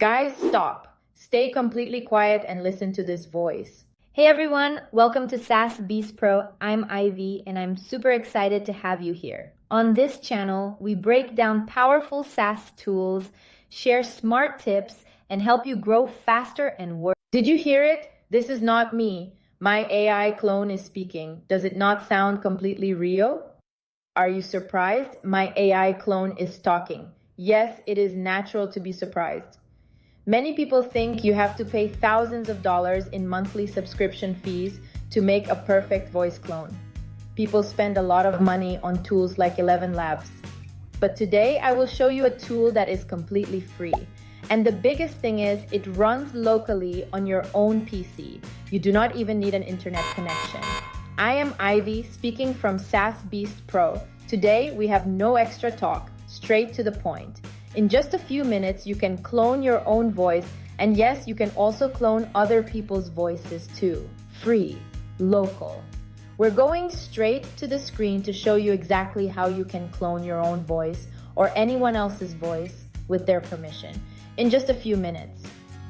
Guys, stop. Stay completely quiet and listen to this voice. Hey everyone, welcome to SaaS Beast Pro. I'm Ivy and I'm super excited to have you here. On this channel, we break down powerful SaaS tools, share smart tips, and help you grow faster and work. Did you hear it? This is not me. My AI clone is speaking. Does it not sound completely real? Are you surprised? My AI clone is talking. Yes, it is natural to be surprised. Many people think you have to pay thousands of dollars in monthly subscription fees to make a perfect voice clone. People spend a lot of money on tools like 11 Labs. But today I will show you a tool that is completely free. And the biggest thing is it runs locally on your own PC. You do not even need an internet connection. I am Ivy, speaking from SaaS Beast Pro. Today we have no extra talk, straight to the point. In just a few minutes, you can clone your own voice, and yes, you can also clone other people's voices too. Free, local. We're going straight to the screen to show you exactly how you can clone your own voice or anyone else's voice with their permission in just a few minutes.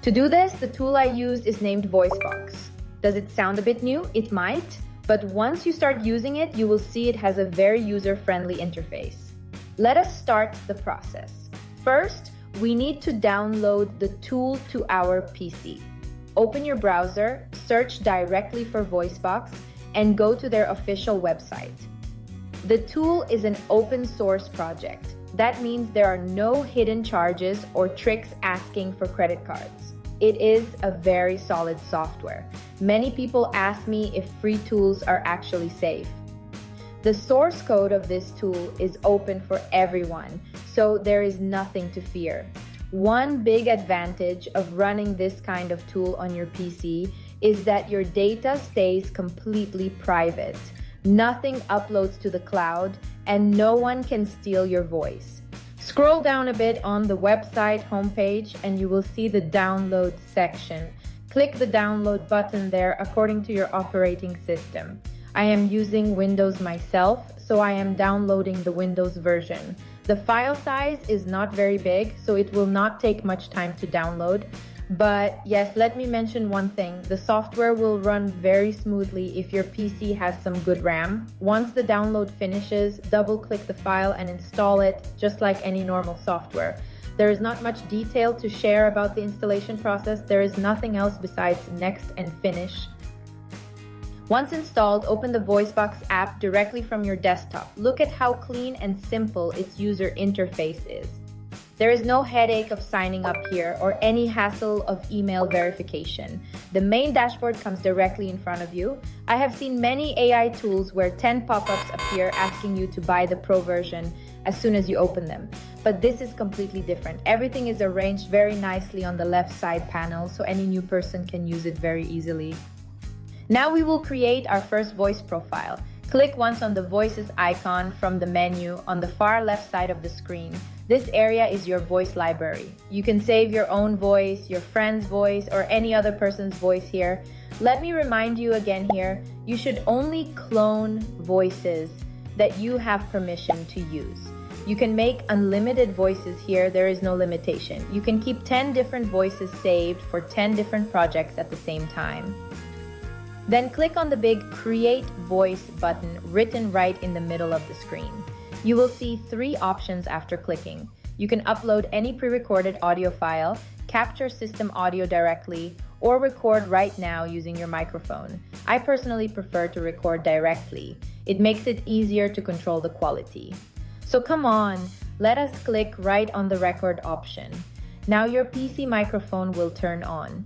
To do this, the tool I used is named VoiceBox. Does it sound a bit new? It might, but once you start using it, you will see it has a very user-friendly interface. Let us start the process. First, we need to download the tool to our PC. Open your browser, search directly for VoiceBox, and go to their official website. The tool is an open source project. That means there are no hidden charges or tricks asking for credit cards. It is a very solid software. Many people ask me if free tools are actually safe. The source code of this tool is open for everyone, so there is nothing to fear. One big advantage of running this kind of tool on your PC is that your data stays completely private. Nothing uploads to the cloud, and no one can steal your voice. Scroll down a bit on the website homepage and you will see the download section. Click the download button there according to your operating system. I am using Windows myself, so I am downloading the Windows version. The file size is not very big, so it will not take much time to download. But yes, let me mention one thing. The software will run very smoothly if your PC has some good RAM. Once the download finishes, double-click the file and install it, just like any normal software. There is not much detail to share about the installation process. There is nothing else besides next and finish. Once installed, open the VoiceBox app directly from your desktop. Look at how clean and simple its user interface is. There is no headache of signing up here or any hassle of email verification. The main dashboard comes directly in front of you. I have seen many AI tools where 10 pop-ups appear asking you to buy the Pro version as soon as you open them. But this is completely different. Everything is arranged very nicely on the left side panel, so any new person can use it very easily. Now we will create our first voice profile. Click once on the voices icon from the menu on the far left side of the screen. This area is your voice library. You can save your own voice, your friend's voice, or any other person's voice here. Let me remind you again here, you should only clone voices that you have permission to use. You can make unlimited voices here, there is no limitation. You can keep 10 different voices saved for 10 different projects at the same time. Then click on the big Create Voice button written right in the middle of the screen. You will see 3 options after clicking. You can upload any pre-recorded audio file, capture system audio directly, or record right now using your microphone. I personally prefer to record directly. It makes it easier to control the quality. So come on, let us click right on the record option. Now your PC microphone will turn on.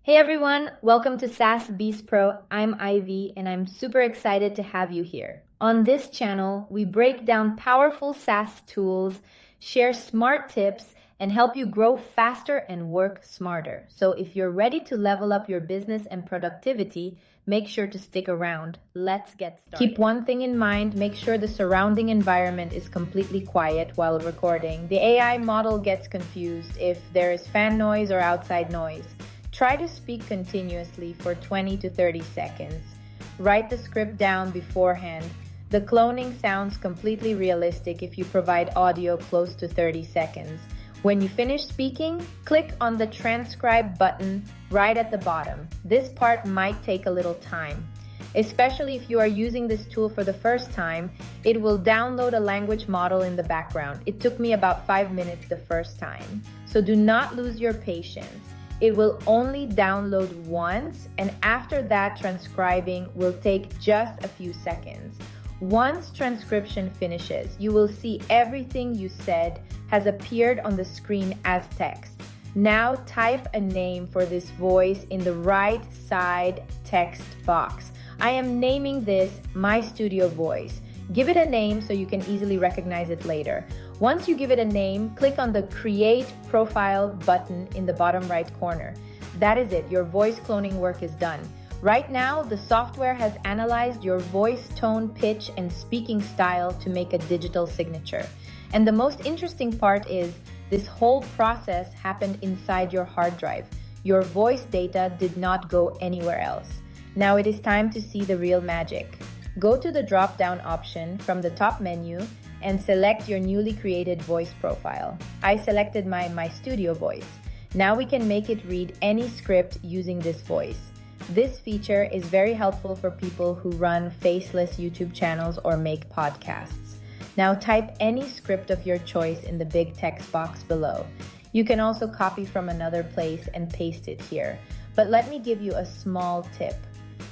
Hey everyone, welcome to SaaS Beast Pro. I'm Ivy and I'm super excited to have you here. On this channel, we break down powerful SaaS tools, share smart tips, and help you grow faster and work smarter. So if you're ready to level up your business and productivity, make sure to stick around. Let's get started. Keep one thing in mind, make sure the surrounding environment is completely quiet while recording. The AI model gets confused if there is fan noise or outside noise. Try to speak continuously for 20 to 30 seconds. Write the script down beforehand. The cloning sounds completely realistic if you provide audio close to 30 seconds. When you finish speaking, click on the transcribe button right at the bottom. This part might take a little time. Especially if you are using this tool for the first time, it will download a language model in the background. It took me about 5 minutes the first time. So do not lose your patience. It will only download once, and after that, transcribing will take just a few seconds. Once transcription finishes, you will see everything you said has appeared on the screen as text. Now type a name for this voice in the right side text box. I am naming this My Studio Voice. Give it a name so you can easily recognize it later. Once you give it a name, click on the Create Profile button in the bottom right corner. That is it, your voice cloning work is done. Right now, the software has analyzed your voice tone, pitch, and speaking style to make a digital signature. And the most interesting part is, this whole process happened inside your hard drive. Your voice data did not go anywhere else. Now it is time to see the real magic. Go to the drop-down option from the top menu and select your newly created voice profile. I selected my studio voice. Now we can make it read any script using this voice. This feature is very helpful for people who run faceless YouTube channels or make podcasts. Now type any script of your choice in the big text box below. You can also copy from another place and paste it here. But let me give you a small tip.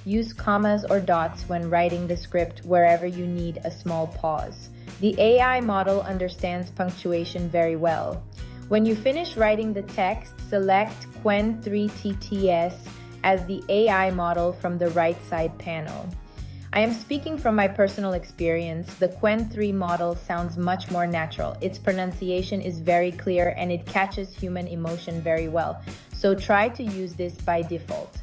Use commas or dots when writing the script wherever you need a small pause. The AI model understands punctuation very well. When you finish writing the text, select Quen 3TTS as the AI model from the right side panel. I am speaking from my personal experience. The Quen 3 model sounds much more natural. Its pronunciation is very clear and it catches human emotion very well. So try to use this by default.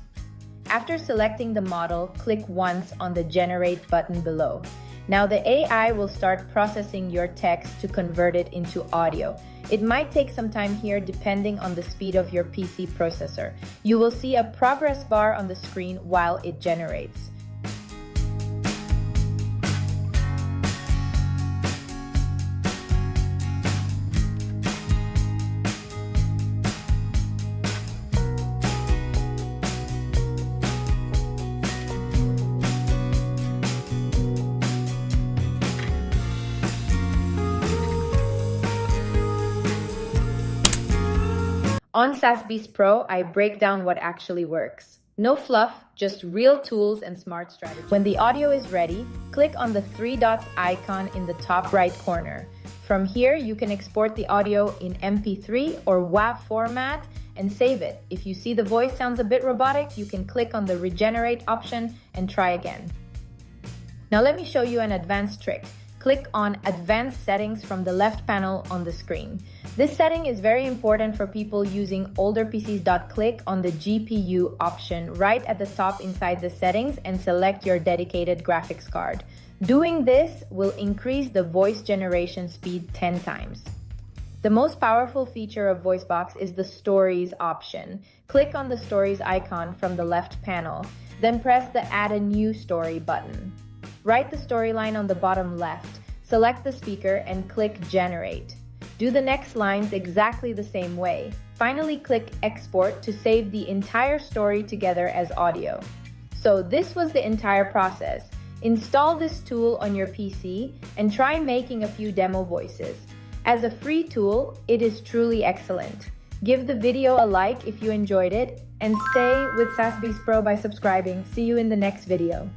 After selecting the model, click once on the Generate button below. Now the AI will start processing your text to convert it into audio. It might take some time here depending on the speed of your PC processor. You will see a progress bar on the screen while it generates. On SaaS Beast Pro, I break down what actually works. No fluff, just real tools and smart strategies. When the audio is ready, click on the 3 dots icon in the top right corner. From here, you can export the audio in MP3 or WAV format and save it. If you see the voice sounds a bit robotic, you can click on the Regenerate option and try again. Now let me show you an advanced trick. Click on Advanced Settings from the left panel on the screen. This setting is very important for people using older PCs. Click on the GPU option right at the top inside the settings and select your dedicated graphics card. Doing this will increase the voice generation speed 10 times. The most powerful feature of VoiceBox is the Stories option. Click on the Stories icon from the left panel, then press the Add a New Story button. Write the storyline on the bottom left, select the speaker and click Generate. Do the next lines exactly the same way. Finally, click Export to save the entire story together as audio. So this was the entire process. Install this tool on your PC and try making a few demo voices. As a free tool, it is truly excellent. Give the video a like if you enjoyed it and stay with SaaS Beast Pro by subscribing. See you in the next video.